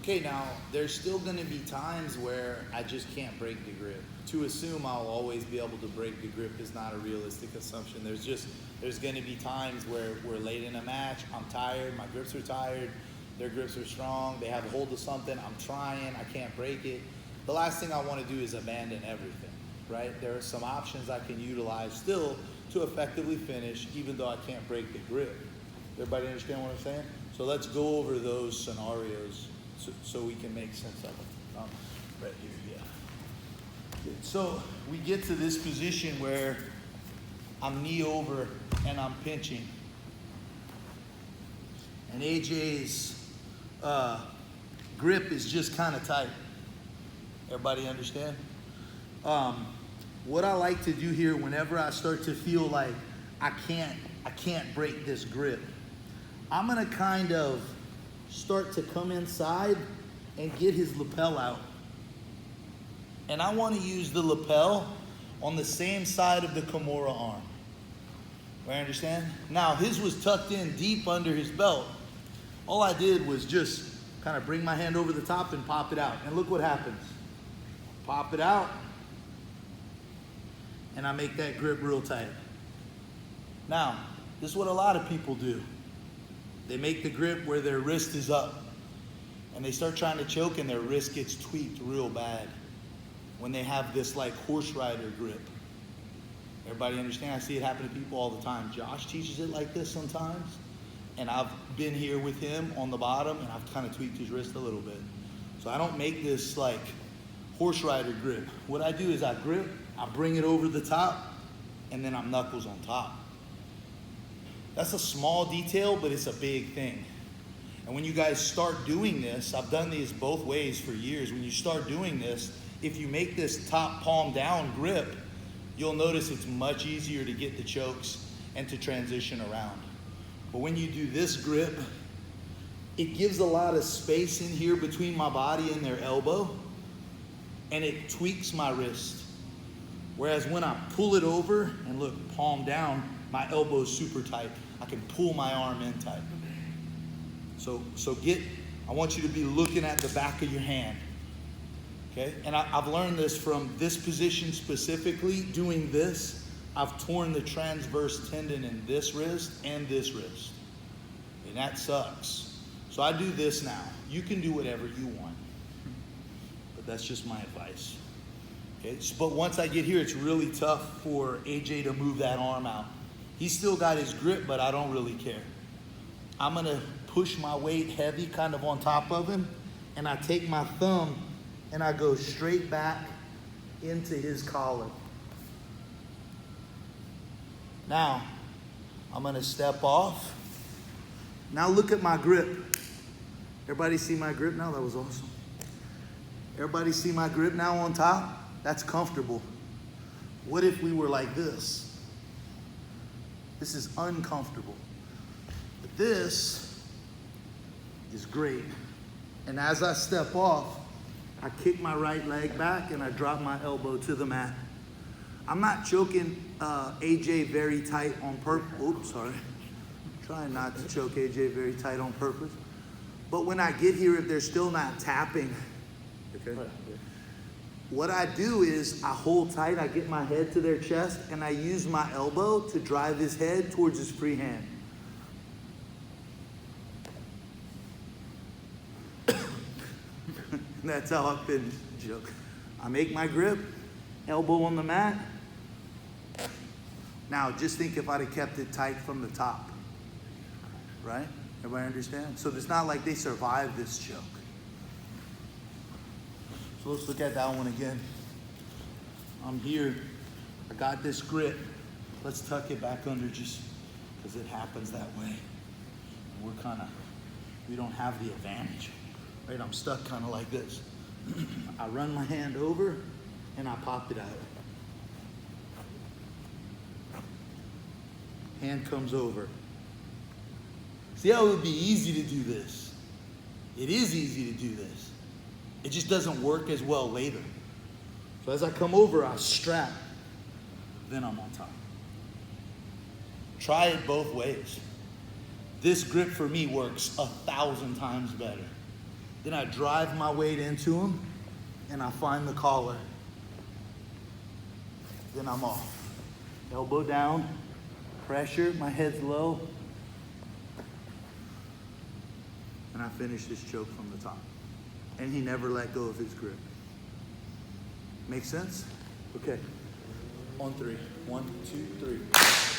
Okay, now there's still going to be times where I just can't break the grip. To assume I'll always be able to break the grip is not a realistic assumption. There's going to be times where we're late in a match, I'm tired, my grips are tired, their grips are strong, they have a hold of something, I'm trying, I can't break it. The last thing I want to do is abandon everything, right? There are some options I can utilize still to effectively finish, even though I can't break the grip. Everybody understand what I'm saying? So let's go over those scenarios so we can make sense of them. Right here, yeah. So we get to this position where I'm knee over and I'm pinching. And AJ's grip is just kind of tight. Everybody understand? What I like to do here whenever I start to feel like I can't break this grip, I'm gonna kind of start to come inside and get his lapel out. And I want to use the lapel on the same side of the Kimura arm. I understand? Now his was tucked in deep under his belt. All I did was just kind of bring my hand over the top and pop it out. And look what happens. Pop it out. And I make that grip real tight. Now, this is what a lot of people do. They make the grip where their wrist is up. And they start trying to choke and their wrist gets tweaked real bad when they have this like horse rider grip. Everybody understand? I see it happen to people all the time. Josh teaches it like this sometimes. And I've been here with him on the bottom and I've kind of tweaked his wrist a little bit. So I don't make this like horse rider grip. What I do is I grip, I bring it over the top, and then I'm knuckles on top. That's a small detail, but it's a big thing. And when you guys start doing this, I've done these both ways for years. When you start doing this, if you make this top palm down grip, you'll notice it's much easier to get the chokes and to transition around. But when you do this grip, it gives a lot of space in here between my body and their elbow, and it tweaks my wrist. Whereas when I pull it over and look, palm down, my elbow is super tight. I can pull my arm in tight. So I want you to be looking at the back of your hand. Okay? And I've learned this from this position specifically, doing this. I've torn the transverse tendon in this wrist and this wrist. And that sucks. So I do this now. You can do whatever you want. But that's just my advice. Okay? But once I get here, it's really tough for AJ to move that arm out. He's still got his grip, but I don't really care. I'm gonna push my weight heavy kind of on top of him, and I take my thumb and I go straight back into his collar. Now, I'm gonna step off. Now look at my grip. Everybody see my grip now? That was awesome. Everybody see my grip now on top? That's comfortable. What if we were like this? This is uncomfortable. But this is great. And as I step off, I kick my right leg back and I drop my elbow to the mat. I'm not choking AJ very tight on purpose. Oops, sorry. Trying not to choke AJ very tight on purpose. But when I get here, if they're still not tapping, okay, what I do is I hold tight, I get my head to their chest, and I use my elbow to drive his head towards his free hand. That's how I finish the joke. I make my grip, elbow on the mat. Now, just think if I'd have kept it tight from the top, right? Everybody understand? So it's not like they survived this choke. So let's look at that one again. I'm here. I got this grip. Let's tuck it back under just because it happens that way. We don't have the advantage, right? I'm stuck kind of like this. I run my hand over and I pop it out. Hand comes over. See how it would be easy to do this? It is easy to do this. It just doesn't work as well later. So as I come over, I strap, then I'm on top. Try it both ways. This grip for me works 1,000 times better. Then I drive my weight into him and I find the collar. Then I'm off. Elbow down, pressure, my head's low. And I finish this choke from the top. And he never let go of his grip. Make sense? Okay. On 3. 1, 2, 3.